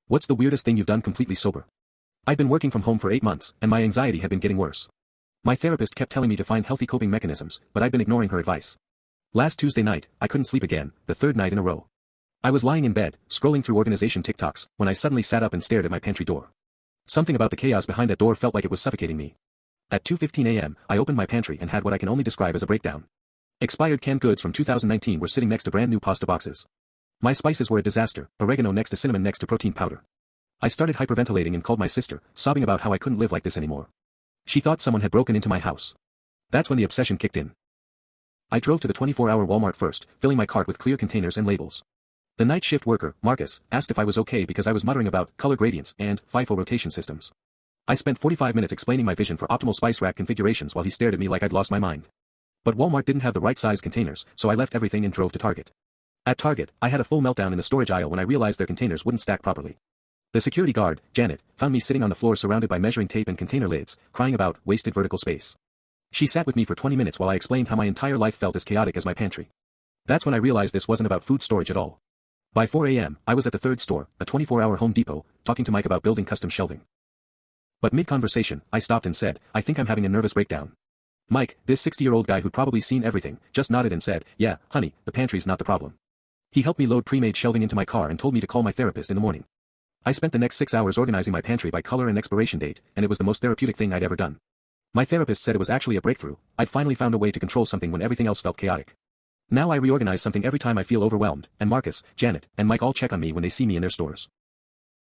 What's the weirdest thing you've done completely sober? I'd been working from home for 8 months, and my anxiety had been getting worse. My therapist kept telling me to find healthy coping mechanisms, but I'd been ignoring her advice. Last Tuesday night, I couldn't sleep again, the third night in a row. I was lying in bed, scrolling through organization TikToks, when I suddenly sat up and stared at my pantry door. Something about the chaos behind that door felt like it was suffocating me. At 2:15 a.m., I opened my pantry and had what I can only describe as a breakdown. Expired canned goods from 2019 were sitting next to brand new pasta boxes. My spices were a disaster, oregano next to cinnamon next to protein powder. I started hyperventilating and called my sister, sobbing about how I couldn't live like this anymore. She thought someone had broken into my house. That's when the obsession kicked in. I drove to the 24-hour Walmart first, filling my cart with clear containers and labels. The night shift worker, Marcus, asked if I was okay because I was muttering about color gradients and FIFO rotation systems. I spent 45 minutes explaining my vision for optimal spice rack configurations while he stared at me like I'd lost my mind. But Walmart didn't have the right size containers, so I left everything and drove to Target. At Target, I had a full meltdown in the storage aisle when I realized their containers wouldn't stack properly. The security guard, Janet, found me sitting on the floor surrounded by measuring tape and container lids, crying about wasted vertical space. She sat with me for 20 minutes while I explained how my entire life felt as chaotic as my pantry. That's when I realized this wasn't about food storage at all. By 4 a.m., I was at the third store, a 24-hour Home Depot, talking to Mike about building custom shelving. But mid-conversation, I stopped and said, I think I'm having a nervous breakdown. Mike, this 60-year-old guy who'd probably seen everything, just nodded and said, yeah, honey, the pantry's not the problem. He helped me load pre-made shelving into my car and told me to call my therapist in the morning. I spent the next 6 hours organizing my pantry by color and expiration date, and it was the most therapeutic thing I'd ever done. My therapist said it was actually a breakthrough. I'd finally found a way to control something when everything else felt chaotic. Now I reorganize something every time I feel overwhelmed, and Marcus, Janet, and Mike all check on me when they see me in their stores.